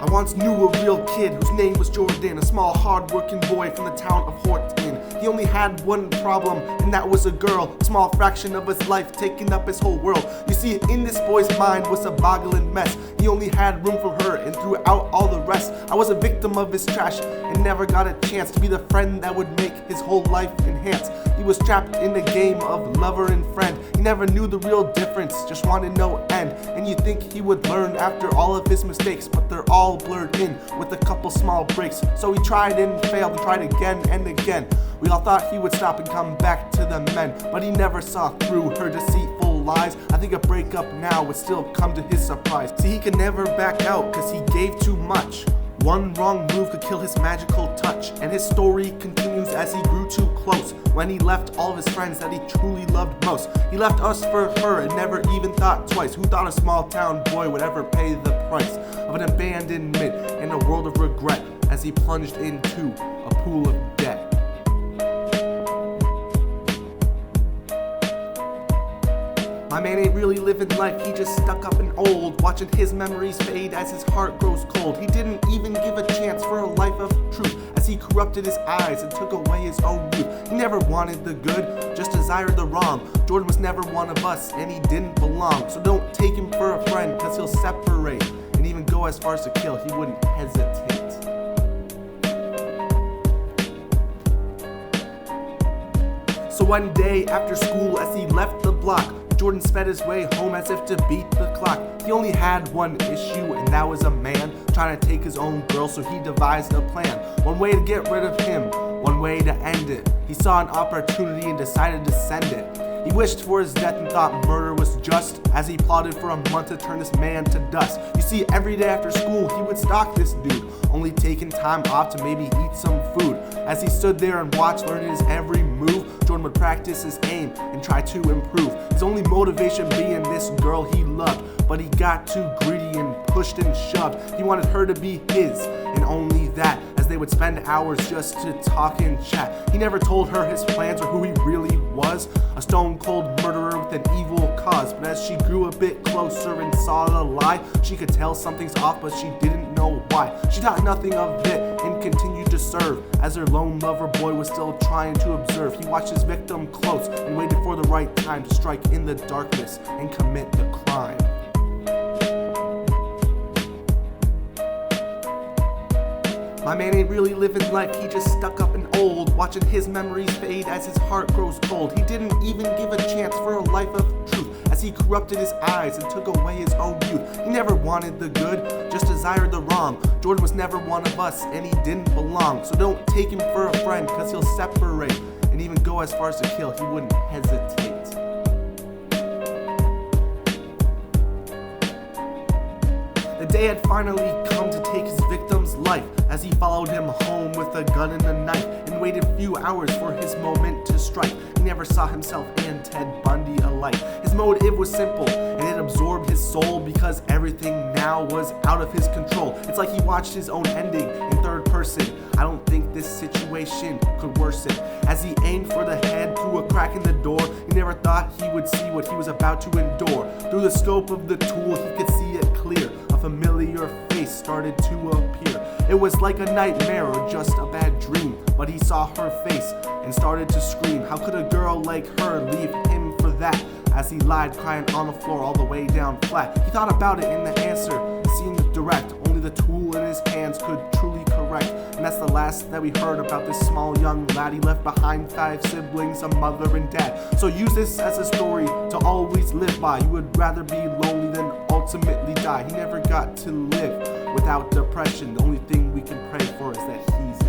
I once knew a real kid whose name was Jordan, a small hard-working boy from the town of Horton. He only had one problem, and that was a girl. A small fraction of his life taking up his whole world. You see, in this boy's mind was a boggling mess. He only had room for her and threw out all the rest. I was a victim of his trash and never got a chance to be the friend that would make his whole life enhance. He was trapped in a game of lover and friend. He never knew the real difference, just wanted no end. And you think he would learn after all of his mistakes, but they're all blurred in with a couple small breaks. So he tried and failed and tried again and again. We all thought he would stop and come back to the men, but he never saw through her deceitful lies. I think a breakup now would still come to his surprise. See, he could never back out cause he gave too much. One wrong move could kill his magical touch, and his story continues as he grew too close. When he left all of his friends that he truly loved most, he left us for her and never even thought twice. Who thought a small town boy would ever pay the price of an abandonment in a world of regret as he plunged into a pool of debt? My man ain't really living life, he just stuck up and old, watching his memories fade as his heart grows cold. He didn't even give a chance for a life of truth as he corrupted his eyes and took away his own youth. He never wanted the good, just desired the wrong. Jordan was never one of us and he didn't belong. So don't take him for a friend cause he'll separate and even go as far as to kill. He wouldn't hesitate. So one day after school as he left the block, Jordan sped his way home as if to beat the clock. He only had one issue, and that was a man trying to take his own girl, so he devised a plan. One way to get rid of him, one way to end it. He saw an opportunity and decided to send it. He wished for his death and thought murder was just as he plotted for a month to turn this man to dust. You see, every day after school he would stalk this dude, only taking time off to maybe eat some food. As he stood there and watched, learning his every move, Jordan would practice his aim and try to improve. His only motivation being this girl he loved, but he got too greedy and pushed and shoved. He wanted her to be his and only that, as they would spend hours just to talk and chat. He never told her his plans or who he really was, a stone cold murderer with an evil cause. But as she grew a bit closer and saw the lie, she could tell something's off, but she didn't know why. She thought nothing of it and continued to serve, as her lone lover boy was still trying to observe. He watched his victim close and waited for the right time to strike in the darkness and commit the crime. My man ain't really living life, he just stuck up and old, watching his memories fade as his heart grows cold. He didn't even give a chance for a life of truth as he corrupted his eyes and took away his own youth. He never wanted the good, just desired the wrong. Jordan was never one of us and he didn't belong. So don't take him for a friend cause he'll separate and even go as far as to kill. He wouldn't hesitate. The day had finally come to take his victim's life as he followed him home with a gun and a knife and waited a few hours for his moment to strike. He never saw himself and Ted Bundy alike. His motive was simple and it absorbed his soul because everything now was out of his control. It's like he watched his own ending in third person. I don't think this situation could worsen. As he aimed for the head through a crack in the door, he never thought he would see what he was about to endure. Through the scope of the tool he could see it clear. A familiar face started to appear. It was like a nightmare or just a bad dream, but he saw her face and started to scream. How could a girl like her leave him for that? As he lied crying on the floor all the way down flat. He thought about it and the answer seemed direct. Only the tool in his hands could truly correct. And that's the last that we heard about this small young lad. He left behind 5 siblings, a mother and dad. So use this as a story to always live by. You would rather be lonely than ultimately die. He never got to live without depression. The only thing we can pray for is that he's